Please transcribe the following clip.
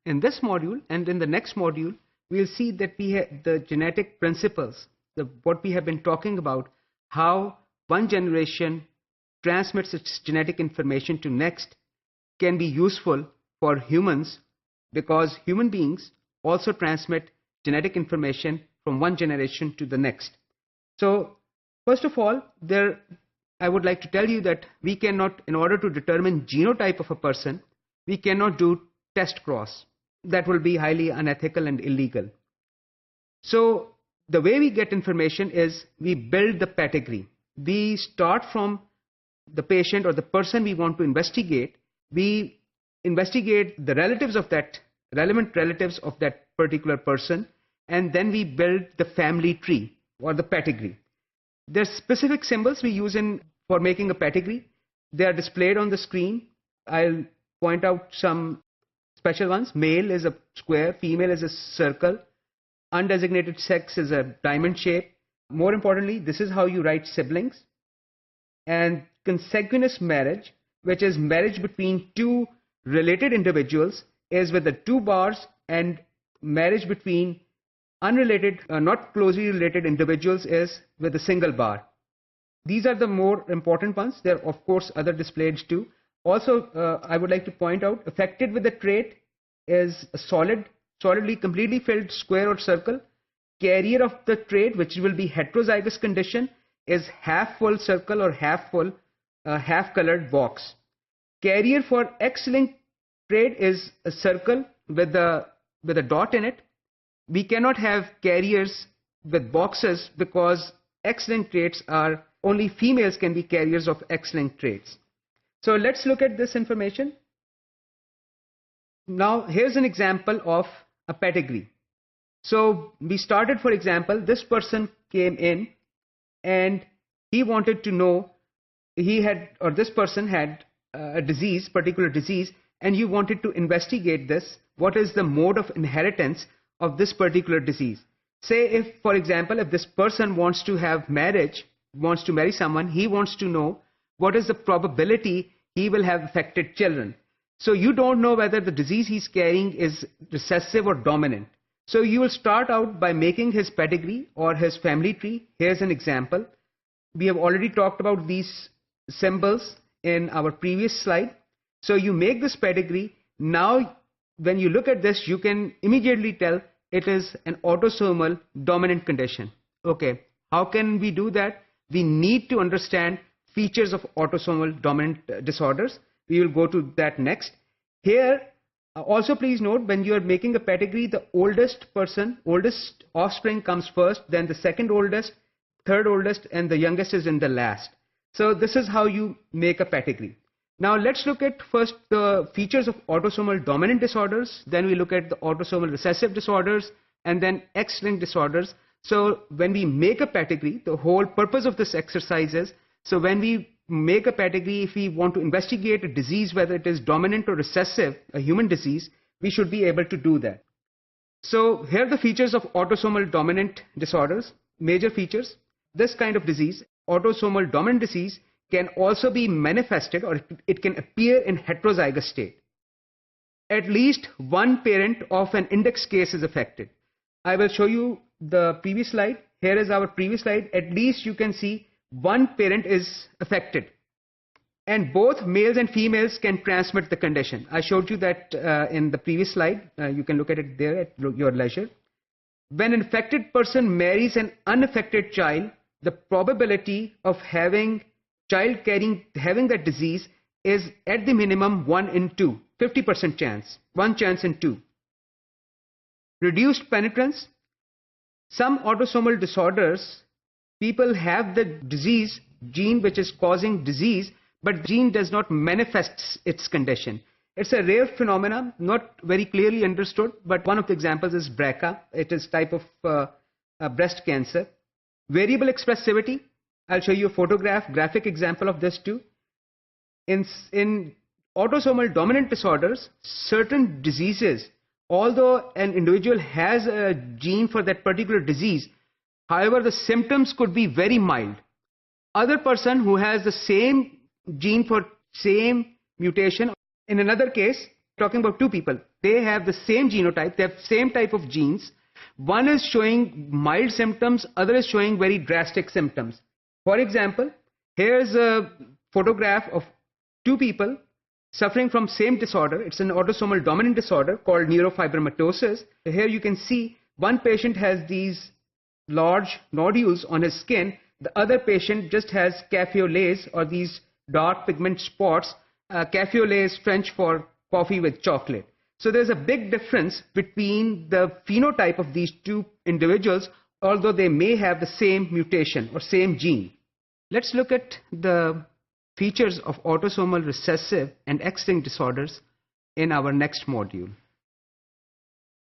In this module and in the next module, we'll see that the genetic principles, what we have been talking about, how one generation transmits its genetic information to next, can be useful for humans, because human beings also transmit genetic information from one generation to the next. So first of all, I would like to tell you that we cannot, in order to determine genotype of a person, we cannot do test cross. That will be highly unethical and illegal. So the way we get information is we build the pedigree. We start from the patient or the person we want to investigate. We investigate the relatives of that, relevant relatives of that particular person, and then we build the family tree or the pedigree. There are specific symbols we use for making a pedigree. They are displayed on the screen. I'll point out some special ones. Male is a square, female is a circle, undesignated sex is a diamond shape. More importantly, this is how you write siblings. And consanguineous marriage, which is marriage between two related individuals, is with the 2 bars, and marriage between unrelated, not closely related individuals is with a single bar. These are the more important ones. There are of course other displayed too. Also, I would like to point out, affected with the trait is a solidly completely filled square or circle. Carrier of the trait, which will be heterozygous condition, is half full circle or half full, half colored box. Carrier for X-linked trait is a circle with a dot in it. We cannot have carriers with boxes because X-linked traits are, only females can be carriers of X-linked traits. So let's look at this information. Now here's an example of a pedigree. So we started, for example, this person came in and he wanted to know, this person had a disease, particular disease, and you wanted to investigate this. What is the mode of inheritance of this particular disease? Say if, for example, if this person wants to have marriage, wants to marry someone, he wants to know what is the probability he will have affected children. So you don't know whether the disease he's carrying is recessive or dominant. So you will start out by making his pedigree or his family tree. Here's an example. We have already talked about these symbols in our previous slide. So you make this pedigree. Now when you look at this, you can immediately tell it is an autosomal dominant condition. Okay, how can we do that? We need to understand features of autosomal dominant disorders. We will go to that next. Here, also please note, when you are making a pedigree, the oldest offspring comes first, then the second oldest, third oldest, and the youngest is in the last. So this is how you make a pedigree. Now let's look at first the features of autosomal dominant disorders, then we look at the autosomal recessive disorders, and then X-linked disorders. So when we make a pedigree, the whole purpose of this exercise is, so when we make a pedigree, if we want to investigate a disease, whether it is dominant or recessive, a human disease, we should be able to do that. So here are the features of autosomal dominant disorders, major features. This kind of disease, autosomal dominant disease, can also be manifested, or it can appear in heterozygous state. At least one parent of an index case is affected. I will show you the previous slide. Here is our previous slide. At least you can see one parent is affected, and both males and females can transmit the condition. I showed you that in the previous slide. You can look at it there at your leisure. When an infected person marries an unaffected child, the probability of having child having that disease is at the minimum 1 in 2, 50% chance, 1 chance in 2. Reduced penetrance. Some autosomal disorders, people have the disease gene which is causing disease, but gene does not manifest its condition. It's a rare phenomenon, not very clearly understood, but one of the examples is BRCA. It is type of breast cancer. Variable expressivity. I'll show you a graphic example of this too. In autosomal dominant disorders, certain diseases, although an individual has a gene for that particular disease, however, the symptoms could be very mild. Other person who has the same gene for same mutation, in another case, talking about two people, they have the same genotype, they have same type of genes. One is showing mild symptoms, other is showing very drastic symptoms. For example, here's a photograph of two people suffering from same disorder. It's an autosomal dominant disorder called neurofibromatosis. Here you can see one patient has these large nodules on his skin. The other patient just has café au lait, or these dark pigment spots. Café au lait is French for coffee with chocolate. So there's a big difference between the phenotype of these two individuals, although they may have the same mutation or same gene. Let's look at the features of autosomal recessive and X-linked disorders in our next module.